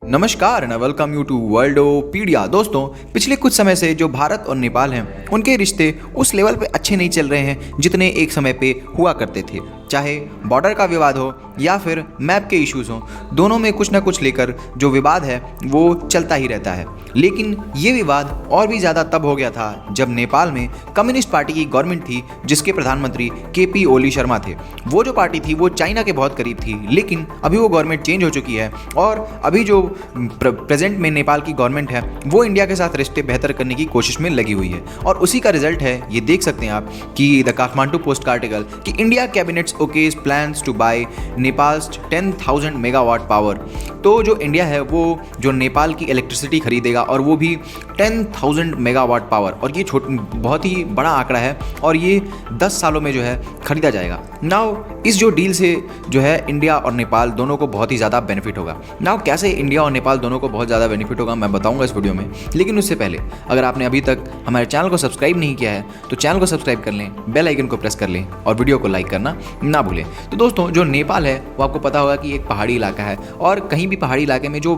नमस्कार and welcome you to वर्ल्डोपीडिया। दोस्तों, पिछले कुछ समय से जो भारत और नेपाल हैं उनके रिश्ते उस लेवल पे अच्छे नहीं चल रहे हैं जितने एक समय पे हुआ करते थे। चाहे बॉर्डर का विवाद हो या फिर मैप के इश्यूज हों, दोनों में कुछ ना कुछ लेकर जो विवाद है वो चलता ही रहता है। लेकिन ये विवाद और भी ज़्यादा तब हो गया था जब नेपाल में कम्युनिस्ट पार्टी की गवर्नमेंट थी जिसके प्रधानमंत्री केपी ओली शर्मा थे। वो जो पार्टी थी वो चाइना के बहुत करीब थी, लेकिन अभी वो गवर्नमेंट चेंज हो चुकी है और अभी जो प्रेजेंट में नेपाल की गवर्नमेंट है वो इंडिया के साथ रिश्ते बेहतर करने की कोशिश में लगी हुई है। और उसी का रिजल्ट है, ये देख सकते हैं आप कि द काठमांडू पोस्ट का आर्टिकल कि India cabinet's okays plans to buy Nepal's 10,000 megawatt power. तो जो इंडिया है वो जो नेपाल की इलेक्ट्रिसिटी खरीदेगा और वो भी 10,000 मेगावाट पावर, और ये बहुत ही बड़ा आंकड़ा है और ये 10 सालों में जो है खरीदा जाएगा। नाउ इस जो डील से जो है इंडिया और नेपाल दोनों को बहुत ही ज़्यादा बेनिफिट होगा। नाउ कैसे इंडिया और नेपाल दोनों को बहुत ज़्यादा बेनिफिट होगा मैं बताऊंगा इस वीडियो में, लेकिन उससे पहले अगर आपने अभी तक हमारे चैनल को सब्सक्राइब नहीं किया है तो चैनल को सब्सक्राइब कर लें, बेल आइकन को प्रेस कर लें और वीडियो को लाइक करना ना भूलें। तो दोस्तों, जो नेपाल है वो आपको पता होगा कि एक पहाड़ी इलाका है और कहीं भी पहाड़ी इलाके में जो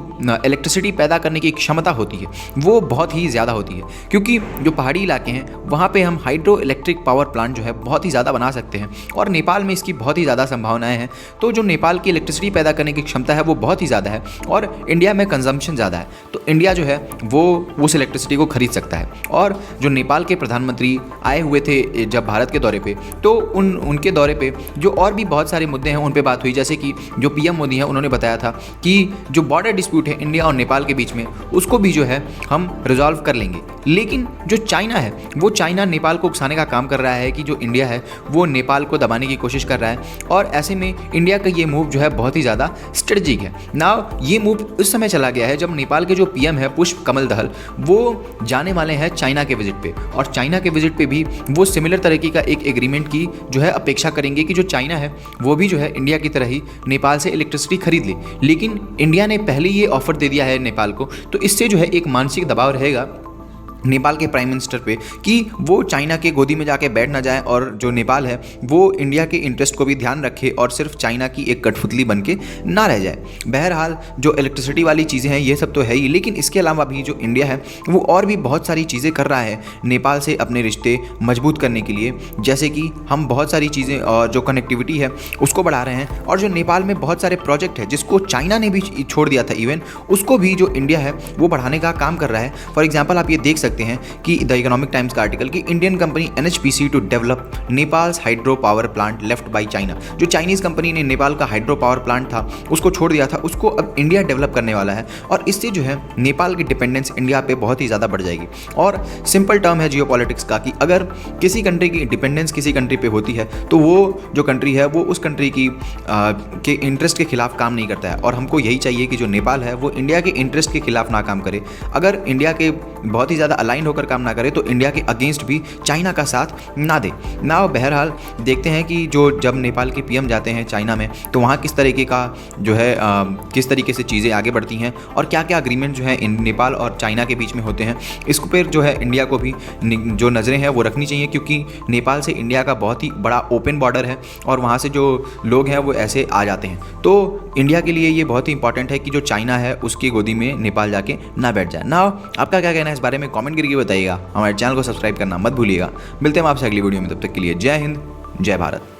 इलेक्ट्रिसिटी पैदा करने की क्षमता होती है वो बहुत ही ज़्यादा होती है, क्योंकि जो पहाड़ी इलाके हैं वहाँ पे हम हाइड्रो इलेक्ट्रिक पावर प्लांट जो है बहुत ही ज़्यादा बना सकते हैं और नेपाल में इसकी बहुत ही ज़्यादा संभावनाएं हैं। तो जो नेपाल की इलेक्ट्रिसिटी पैदा करने की क्षमता है वो बहुत ही ज़्यादा है और इंडिया में कंजम्पशन ज़्यादा है, तो इंडिया जो है वो उस इलेक्ट्रिसिटी को खरीद सकता है। और जो नेपाल के प्रधानमंत्री आए हुए थे जब भारत के दौरे पे, तो उनके दौरे पे जो और भी बहुत सारे मुद्दे हैं उन पे बात हुई, जैसे कि जो पीएम मोदी हैं उन्होंने बताया था कि जो बॉर्डर डिस्प्यूट है इंडिया और नेपाल के बीच में उसको भी जो है हम रिजॉल्व कर लेंगे। लेकिन जो चाइना है वो चाइना नेपाल को उकसाने का काम कर रहा है कि जो इंडिया है वो नेपाल को दबाने की कोशिश कर रहा है, और ऐसे में इंडिया का ये मूव जो है बहुत ही ज़्यादा स्ट्रेटजिक है। नाउ ये मूव उस समय चला गया है जब नेपाल के जो पीएम है पुष्प कमल दहल वो जाने वाले हैं चाइना के विजिट पे, और चाइना के विजिट पे भी वो सिमिलर तरीके का एक एग्रीमेंट की जो है अपेक्षा करेंगे कि जो चाइना है वो भी जो है इंडिया की तरह ही नेपाल से इलेक्ट्रिसिटी खरीद ले। लेकिन इंडिया ने पहले ये ऑफर दे दिया है नेपाल को, तो इससे जो है एक मानसिक दबाव रहेगा नेपाल के प्राइम मिनिस्टर पे कि वो चाइना के गोदी में जाके बैठ ना जाए और जो नेपाल है वो इंडिया के इंटरेस्ट को भी ध्यान रखे और सिर्फ चाइना की एक कठपुतली बन के ना रह जाए। बहरहाल जो इलेक्ट्रिसिटी वाली चीज़ें हैं ये सब तो है ही, लेकिन इसके अलावा भी जो इंडिया है वो और भी बहुत सारी चीज़ें कर रहा है नेपाल से अपने रिश्ते मजबूत करने के लिए, जैसे कि हम बहुत सारी चीज़ें और जो कनेक्टिविटी है उसको बढ़ा रहे हैं, और जो नेपाल में बहुत सारे प्रोजेक्ट है जिसको चाइना ने भी छोड़ दिया था इवन, उसको भी जो इंडिया है वो बढ़ाने का काम कर रहा है। फॉर एग्जाम्पल आप ये देख सकते हैं कि द इकोनॉमिक टाइम्स का आर्टिकल कि Indian company NHPC to develop Nepal's hydro power plant left by China. जो चाइनीज कंपनी ने नेपाल का हाइड्रो पावर प्लांट था उसको छोड़ दिया था, उसको अब इंडिया डेवलप करने वाला है, और इससे जो है नेपाल की डिपेंडेंस इंडिया पे बहुत ही ज़्यादा बढ़ जाएगी। और सिंपल टर्म है जियोपॉलिटिक्स का कि अगर किसी कंट्री की डिपेंडेंस किसी कंट्री पे होती है तो वो जो कंट्री है वो उस कंट्री की के इंटरेस्ट के खिलाफ काम नहीं करता है, और हमको यही चाहिए कि जो नेपाल है वो इंडिया के इंटरेस्ट के खिलाफ ना काम करे। अगर इंडिया के बहुत ही ज़्यादा अलाइन होकर काम ना करे तो इंडिया के अगेंस्ट भी चाइना का साथ ना दे ना। बहरहाल देखते हैं कि जो जब नेपाल के पीएम जाते हैं चाइना में तो वहाँ किस तरीके का जो है किस तरीके से चीज़ें आगे बढ़ती हैं और क्या क्या अग्रीमेंट जो है नेपाल और चाइना के बीच में होते हैं। इसको पर जो है इंडिया को भी जो नज़रें हैं वो रखनी चाहिए, क्योंकि नेपाल से इंडिया का बहुत ही बड़ा ओपन बॉर्डर है और वहाँ से जो लोग हैं वो ऐसे आ जाते हैं। तो इंडिया के लिए ये बहुत ही इंपॉर्टेंट है कि जो चाइना है उसकी गोदी में नेपाल जाके ना बैठ जाए। ना आपका क्या कहना है इस बारे में कमेंट करके बताइएगा। हमारे चैनल को सब्सक्राइब करना मत भूलिएगा। मिलते हैं आपसे अगली वीडियो में, तब तक के लिए जय हिंद, जय भारत।